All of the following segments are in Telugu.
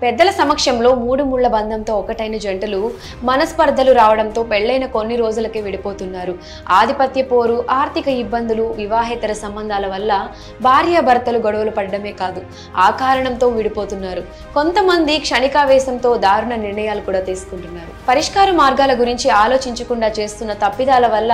పెద్దల సమక్షంలో మూడు ముళ్ల బంధంతో ఒకటైన జంటలు మనస్పర్ధలు రావడంతో పెళ్లైన కొన్ని రోజులకే విడిపోతున్నారు. ఆధిపత్య పోరు, ఆర్థిక ఇబ్బందులు, వివాహేతర సంబంధాల వల్ల భార్యాభర్తలు గొడవలు పడడమే కాదు, ఆ కారణంతో విడిపోతున్నారు. కొంతమంది క్షణికావేశంతో దారుణ నిర్ణయాలు కూడా తీసుకుంటున్నారు. పరిష్కార మార్గాల గురించి ఆలోచించకుండా చేస్తున్న తప్పిదాల వల్ల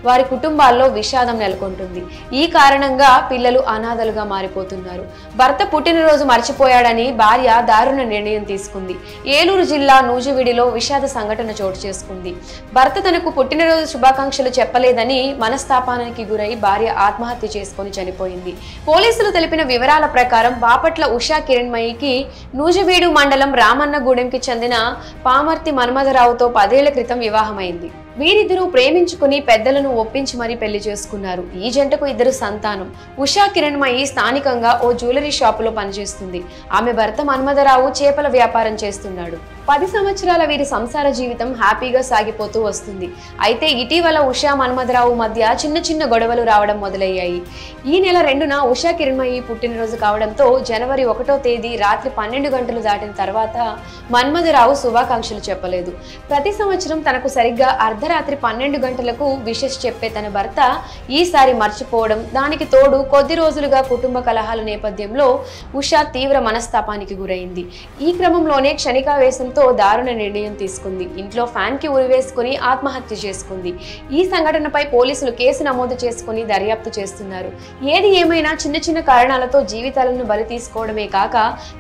వారి కుటుంబాల్లో విషాదం నెలకొంటుంది. ఈ కారణంగా పిల్లలు అనాథలుగా మారిపోతున్నారు. భర్త పుట్టినరోజు మర్చిపోయాడని భార్య దారుణ నిర్ణయం తీసుకుంది. ఏలూరు జిల్లా నూజివీడిలో విషాద సంఘటన చోటు చేసుకుంది. భర్త తనకు పుట్టినరోజు శుభాకాంక్షలు చెప్పలేదని మనస్తాపానికి గురై భార్య ఆత్మహత్య చేసుకుని చనిపోయింది. పోలీసులు తెలిపిన వివరాల ప్రకారం బాపట్ల ఉషా కిరణ్మయికి నూజివీడు మండలం రామన్నగూడెంకి చెందిన పామర్తి మన్మథరావుతో 10 ఏళ్ల క్రితం వివాహమైంది. వీరిద్దరూ ప్రేమించుకుని పెద్దలను ఒప్పించి మరీ పెళ్లి చేసుకున్నారు. ఈ జంటకు 2 సంతానం. ఉషా కిరణ్మయి స్థానికంగా ఓ జ్యువెలరీ షాపులో పనిచేస్తుంది. ఆమె భర్త మన్మథరావు చేపల వ్యాపారం చేస్తున్నాడు. 10 సంవత్సరాల వీరి సంసార జీవితం హ్యాపీగా సాగిపోతూ వస్తుంది. అయితే ఇటీవల ఉషా మన్మథరావు మధ్య చిన్న చిన్న గొడవలు రావడం మొదలయ్యాయి. ఈ నెల 2న ఉషా కిరణ్మయి పుట్టినరోజు కావడంతో జనవరి 1వ తేదీ రాత్రి 12 గంటలు దాటిన తర్వాత మన్మథరావు శుభాకాంక్షలు చెప్పలేదు. ప్రతి సంవత్సరం తనకు సరిగ్గా అర్ధరాత్రి 12 గంటలకు విషెస్ చెప్పే తన భర్త ఈసారి మర్చిపోవడం, దానికి తోడు కొద్ది రోజులుగా కుటుంబ కలహాల నేపథ్యంలో ఉషా తీవ్ర మనస్తాపానికి గురైంది. ఈ క్రమంలోనే క్షణికావేశంతో దారుణ నిర్ణయం తీసుకుంది. ఇంట్లో ఫ్యాన్ కి ఉరివేసుకుని ఆత్మహత్య చేసుకుంది. ఈ సంఘటనపై పోలీసులు కేసు నమోదు చేసుకుని దర్యాప్తు చేస్తున్నారు. ఏది ఏమైనా చిన్న చిన్న కారణాలతో జీవితాలను బలి తీసుకోవడమే కాక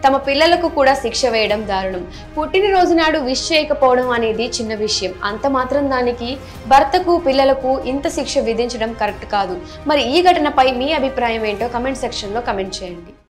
తమ పిల్లలకు కూడా శిక్ష వేయడం దారుణం. పుట్టినరోజు నాడు విష్ చేయకపోవడం అనేది చిన్న విషయం. అంత మాత్రం దానికి భర్తకు పిల్లలకు ఇంత శిక్ష విధించడం కరెక్ట్ కాదు. మరి ఈ ఘటనపై మీ అభిప్రాయం ఏంటో కమెంట్ సెక్షన్ లో కమెంట్ చేయండి.